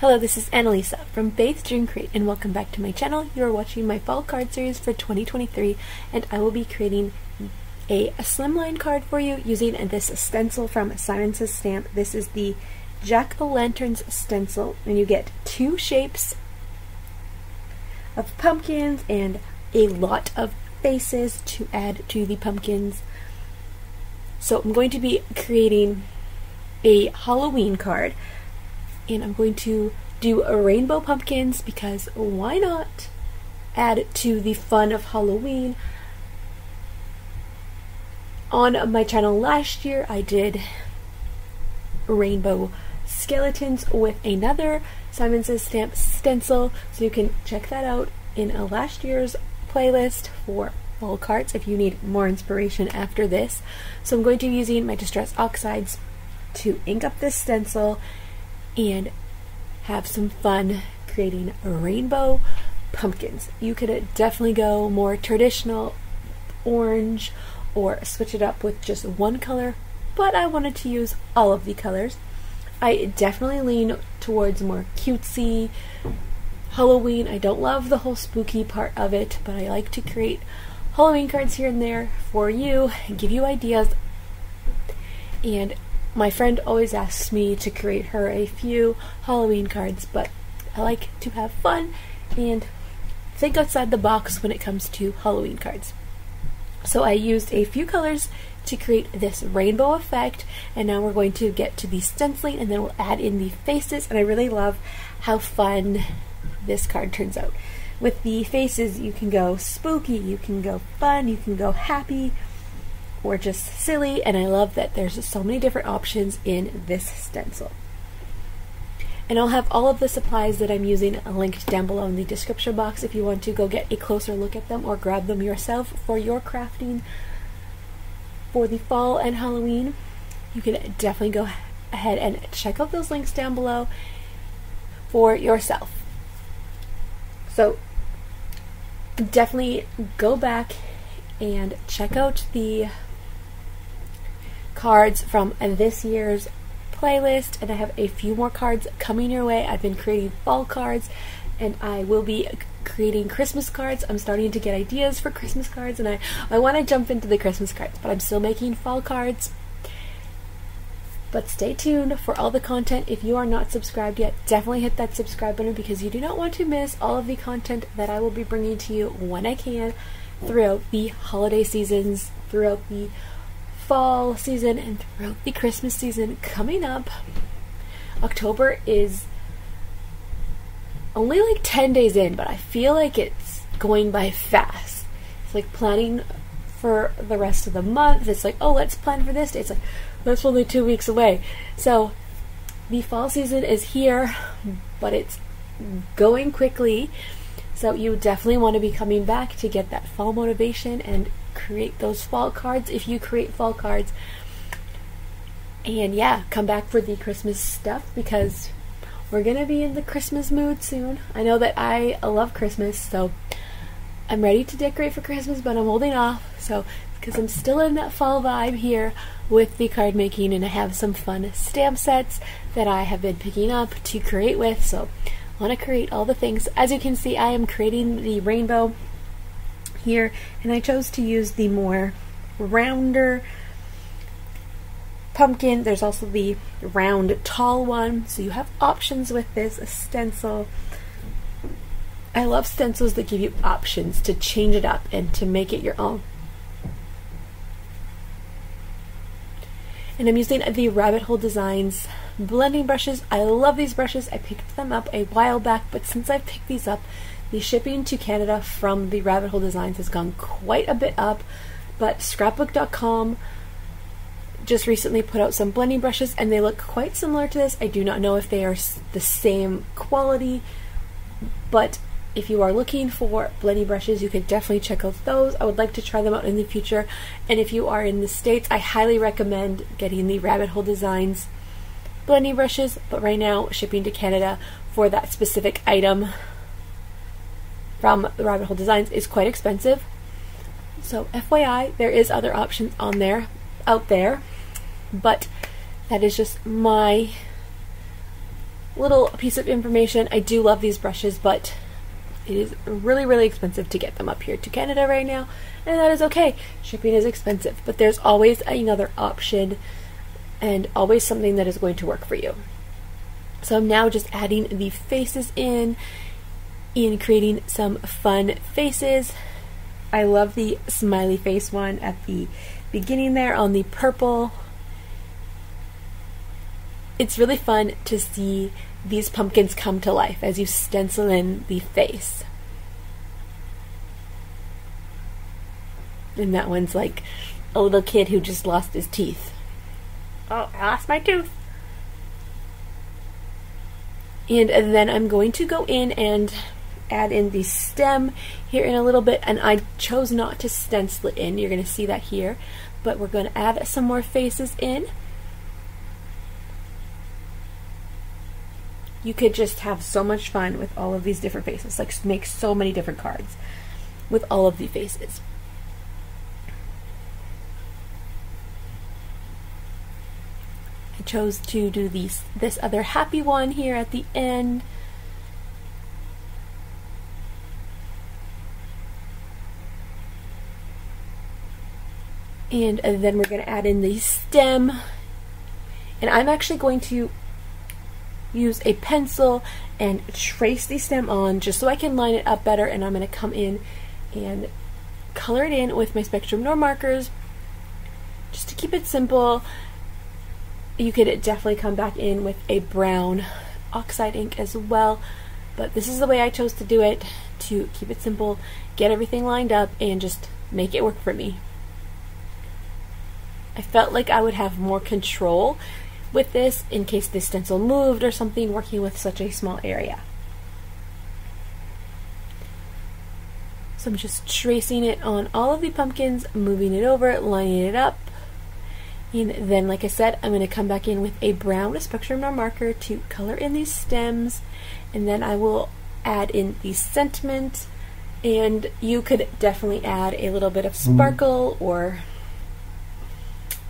Hello, this is Annalisa from Faith Dream Create, and welcome back to my channel. You are watching my fall card series for 2023, and I will be creating a slimline card for you using this stencil from Simon Says Stamp. This is the Jack-o'-lanterns stencil, and you get two shapes of pumpkins and a lot of faces to add to the pumpkins. So I'm going to be creating a Halloween card, and I'm going to do rainbow pumpkins because why not add to the fun of Halloween. On my channel last year I did rainbow skeletons with another Simon Says Stamp stencil, so you can check that out in last year's playlist for fall cards if you need more inspiration after this. So I'm going to be using my Distress Oxides to ink up this stencil and have some fun creating rainbow pumpkins. You could definitely go more traditional orange or switch it up with just one color, but I wanted to use all of the colors. I definitely lean towards more cutesy Halloween. I don't love the whole spooky part of it, but I like to create Halloween cards here and there for you and give you ideas. And my friend always asks me to create her a few Halloween cards, but I like to have fun and think outside the box when it comes to Halloween cards. So I used a few colors to create this rainbow effect, and now we're going to get to the stenciling and then we'll add in the faces, and I really love how fun this card turns out. With the faces you can go spooky, you can go fun, you can go happy, or just silly, and I love that there's so many different options in this stencil. And I'll have all of the supplies that I'm using linked down below in the description box if you want to go get a closer look at them or grab them yourself for your crafting for the fall and Halloween. You can definitely go ahead and check out those links down below for yourself. So definitely go back and check out the cards from this year's playlist, and I have a few more cards coming your way. I've been creating fall cards and I will be creating Christmas cards. I'm starting to get ideas for Christmas cards, and I want to jump into the Christmas cards, but I'm still making fall cards. But stay tuned for all the content. If you are not subscribed yet, definitely hit that subscribe button because you do not want to miss all of the content that I will be bringing to you when I can throughout the holiday seasons, throughout the fall season, and throughout the Christmas season coming up. October is only like 10 days in, but I feel like it's going by fast. It's like planning for the rest of the month. It's like, oh, let's plan for this day. It's like, that's only 2 weeks away. So the fall season is here, but it's going quickly. So you definitely want to be coming back to get that fall motivation and create those fall cards if you create fall cards. And yeah, come back for the Christmas stuff because we're gonna be in the Christmas mood soon. I know that I love Christmas, so I'm ready to decorate for Christmas, but I'm holding off, so because I'm still in that fall vibe here with the card making, and I have some fun stamp sets that I have been picking up to create with, so I want to create all the things. As you can see, I am creating the rainbow here, and I chose to use the more rounder pumpkin. There's also the round tall one, so you have options with this stencil. I love stencils that give you options to change it up and to make it your own. And I'm using the Rabbit Hole Designs blending brushes. I love these brushes. I picked them up a while back, but since I've picked these up, the shipping to Canada from the Rabbit Hole Designs has gone quite a bit up, but Scrapbook.com just recently put out some blending brushes and they look quite similar to this. I do not know if they are the same quality, but if you are looking for blending brushes, you could definitely check out those. I would like to try them out in the future, and if you are in the States, I highly recommend getting the Rabbit Hole Designs blending brushes, but right now shipping to Canada for that specific item from the Rabbit Hole Designs is quite expensive. So FYI, there is other options out there, but that is just my little piece of information. I do love these brushes, but it is really, really expensive to get them up here to Canada right now, and that is okay. Shipping is expensive, but there's always another option and always something that is going to work for you. So I'm now just adding the faces in and creating some fun faces. I love the smiley face one at the beginning there on the purple. It's really fun to see these pumpkins come to life as you stencil in the face. And that one's like a little kid who just lost his teeth. Oh, I lost my tooth. And then I'm going to go in and add in the stem here in a little bit, and I chose not to stencil it in. You're going to see that here, but we're going to add some more faces in. You could just have so much fun with all of these different faces, like make so many different cards with all of the faces. I chose to do this other happy one here at the end. And then we're going to add in the stem. And I'm actually going to use a pencil and trace the stem on just so I can line it up better, and I'm going to come in and color it in with my Spectrum Noir markers just to keep it simple. You could definitely come back in with a brown oxide ink as well, but this is the way I chose to do it, to keep it simple, get everything lined up, and just make it work for me. I felt like I would have more control with this in case the stencil moved or something, working with such a small area. So I'm just tracing it on all of the pumpkins, moving it over, lining it up. And then, like I said, I'm going to come back in with a brown Spectrum Noir marker to color in these stems, and then I will add in the sentiment, and you could definitely add a little bit of sparkle or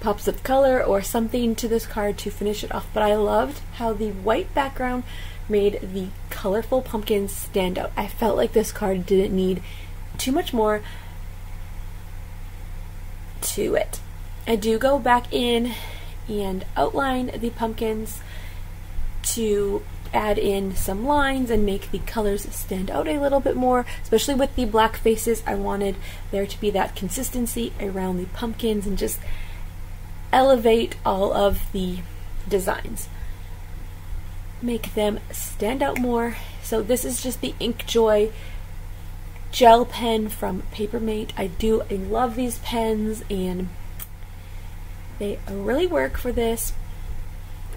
pops of color or something to this card to finish it off. But I loved how the white background made the colorful pumpkins stand out. I felt like this card didn't need too much more to it. I do go back in and outline the pumpkins to add in some lines and make the colors stand out a little bit more, especially with the black faces. I wanted there to be that consistency around the pumpkins and just elevate all of the designs, make them stand out more. So this is just the Inkjoy gel pen from Papermate. I love these pens, and they really work for this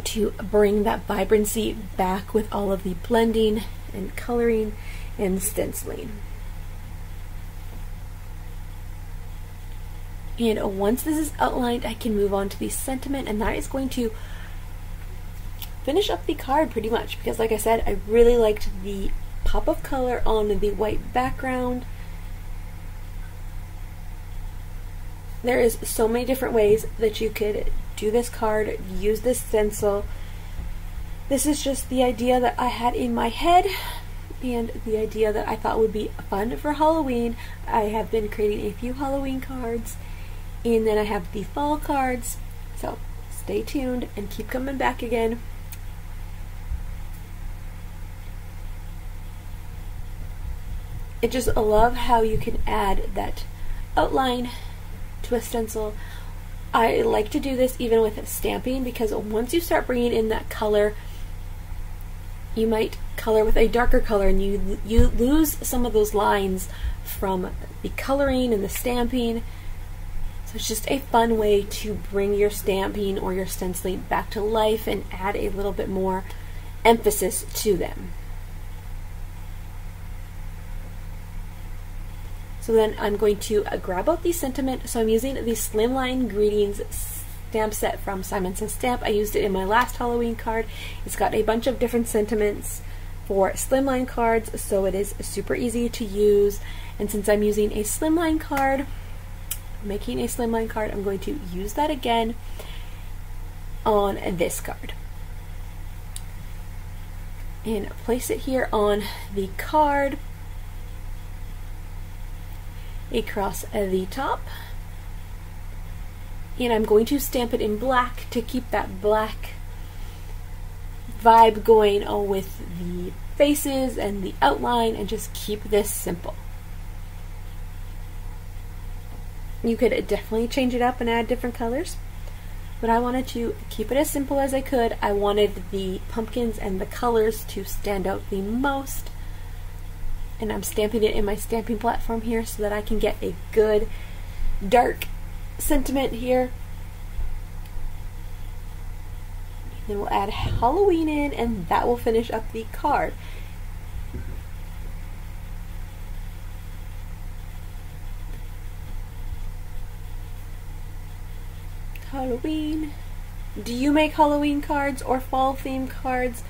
to bring that vibrancy back with all of the blending and coloring and stenciling. And once this is outlined, I can move on to the sentiment, and that is going to finish up the card pretty much, because like I said, I really liked the pop of color on the white background. There is so many different ways that you could do this card, use this stencil. This is just the idea that I had in my head and the idea that I thought would be fun for Halloween. I have been creating a few Halloween cards, and then I have the fall cards, so stay tuned and keep coming back again. I just love how you can add that outline to a stencil. I like to do this even with stamping, because once you start bringing in that color, you might color with a darker color and you lose some of those lines from the coloring and the stamping. So it's just a fun way to bring your stamping or your stenciling back to life and add a little bit more emphasis to them. So then I'm going to grab out the sentiment. So I'm using the Slimline Greetings stamp set from Simon Says Stamp. I used it in my last Halloween card. It's got a bunch of different sentiments for slimline cards, so it is super easy to use. And since I'm using a slimline card, making a slimline card, I'm going to use that again on this card. and place it here on the card across the top. And I'm going to stamp it in black to keep that black vibe going with the faces and the outline, and just keep this simple. You could definitely change it up and add different colors, but I wanted to keep it as simple as I could. I wanted the pumpkins and the colors to stand out the most, and I'm stamping it in my stamping platform here so that I can get a good dark sentiment here. Then we'll add Halloween in, and that will finish up the card. Halloween. Do you make Halloween cards or fall theme cards?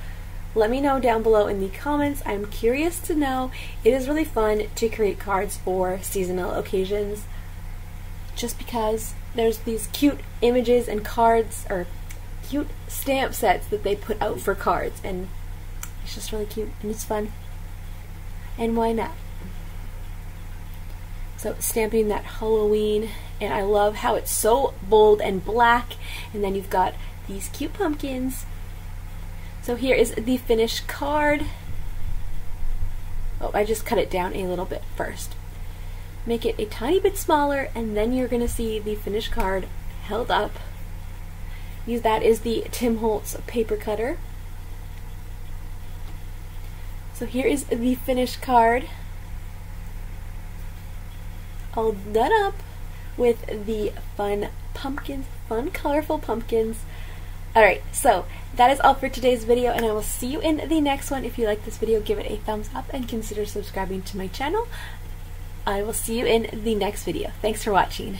Let me know down below in the comments. I'm curious to know. It is really fun to create cards for seasonal occasions, just because there's these cute images and cards, or cute stamp sets that they put out for cards, and it's just really cute and it's fun, and why not? So stamping that Halloween, and I love how it's so bold and black, and then you've got these cute pumpkins. So here is the finished card. Oh, I just cut it down a little bit first. Make it a tiny bit smaller, and then you're going to see the finished card held up. Use that is the Tim Holtz paper cutter. So here is the finished card, all done up with the fun pumpkins, fun colorful pumpkins. Alright, so that is all for today's video, and I will see you in the next one. If you like this video, give it a thumbs up and consider subscribing to my channel. I will see you in the next video. Thanks for watching.